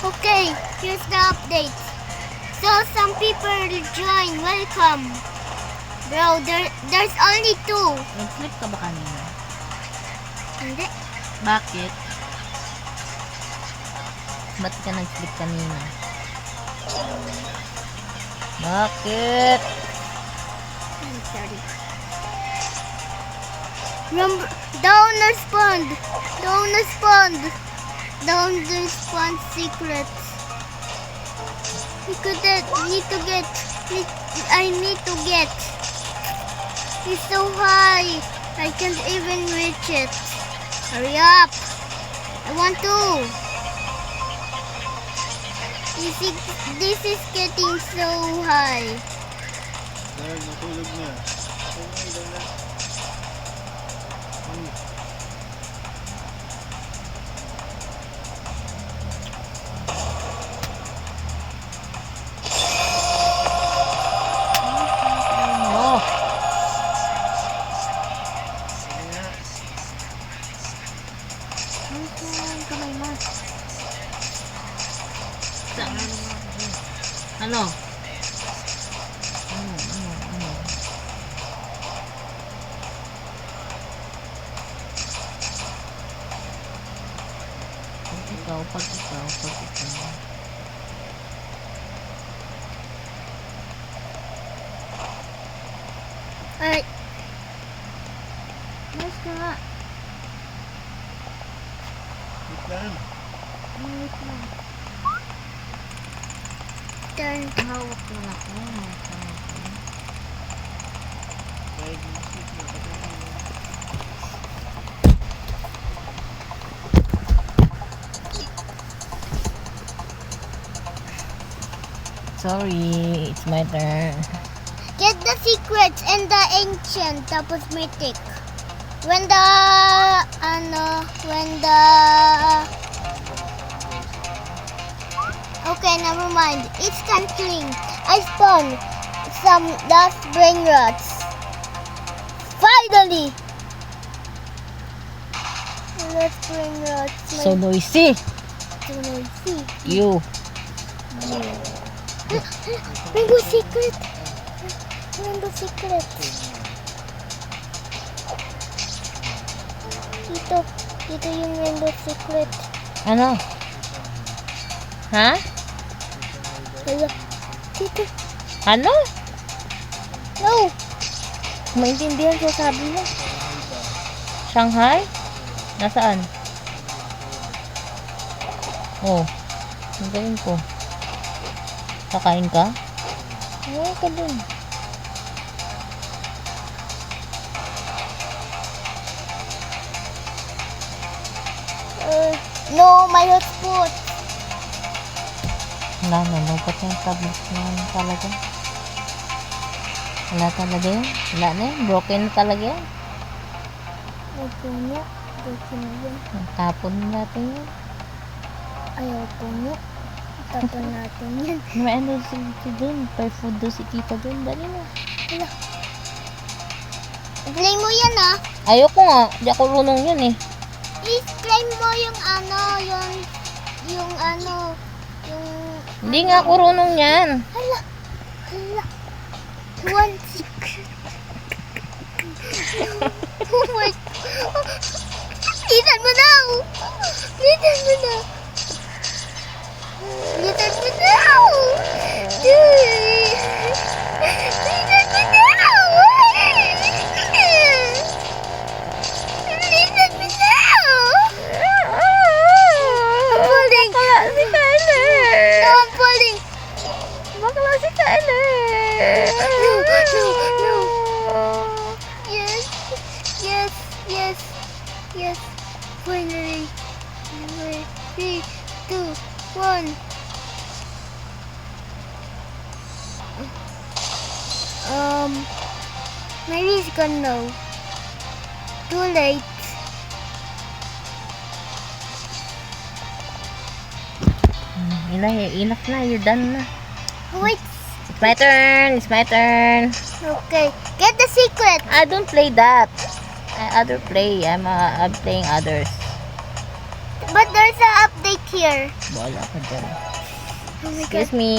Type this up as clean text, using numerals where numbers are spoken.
Okay, here's the update. So some people join. Welcome. Bro, there's only 2. Nag-flip ka ba kanina? Hindi. Bakit? Ba't ka nag-flip kanina? Bakit? I'm sorry. Remember, don't respond. Don't respond. Don't respond secrets. I need to get. It's so high. I can't even reach it. Hurry up. I want to. This is getting so high. Dahil natulog na. Ilan na. Oh, kamay mo. Ano? Ano? Pag ikaw. Alright. Mas ka nga. Wait lang. Wait lang. Turn. Hawak lang ako. Dahil music na. Sorry, it's my turn. Get the secrets and the ancient, tapos mythic. When the okay, never mind. It's canceling. I spawned some last brain rots. Finally! Last brain rots. So noisy. So noisy. You. Rainbow secret. Rainbow secret. Dito yung rainbow secret. Ano? Ha? Wala. Dito. Ano? No. Maintindihan ko sabi mo. Shanghai? Nasaan? Oh. Ang galing ko. Kakain ka? Oo, ka dun. No, my hotspot. Wala na. Dapat yung tablet na yun talaga. Wala talaga yun. Wala na yun. Broken na talaga yun. Ayaw niya. Ayaw niya. Tapon natin yun. Ayaw po niya. Tapon natin yan. May ano si dun. Per food doon si tita dun. Dali na. Wala. Play mo yan ah. Ayoko nga. Di ako runong yun eh. I-claim mo yung Hindi nga ako runong yan. Hala. One secret. Oh my God. Litan mo na. Litan mo na. Litan mo na. Litan mo na. Litan mo na. I'm pulling. Bakla si Kyler. No, I'm pulling. Bakla si Kyler. No. Yes. Finally. 3, 2, 1. Maybe it's gone now. Too late. Enough na. You're done na. Wait. It's my turn. Okay. Get the secret. I don't play that. I other play. I'm playing others. But there's an update wait here. Bahala ka dyan. Oh my God. Excuse me.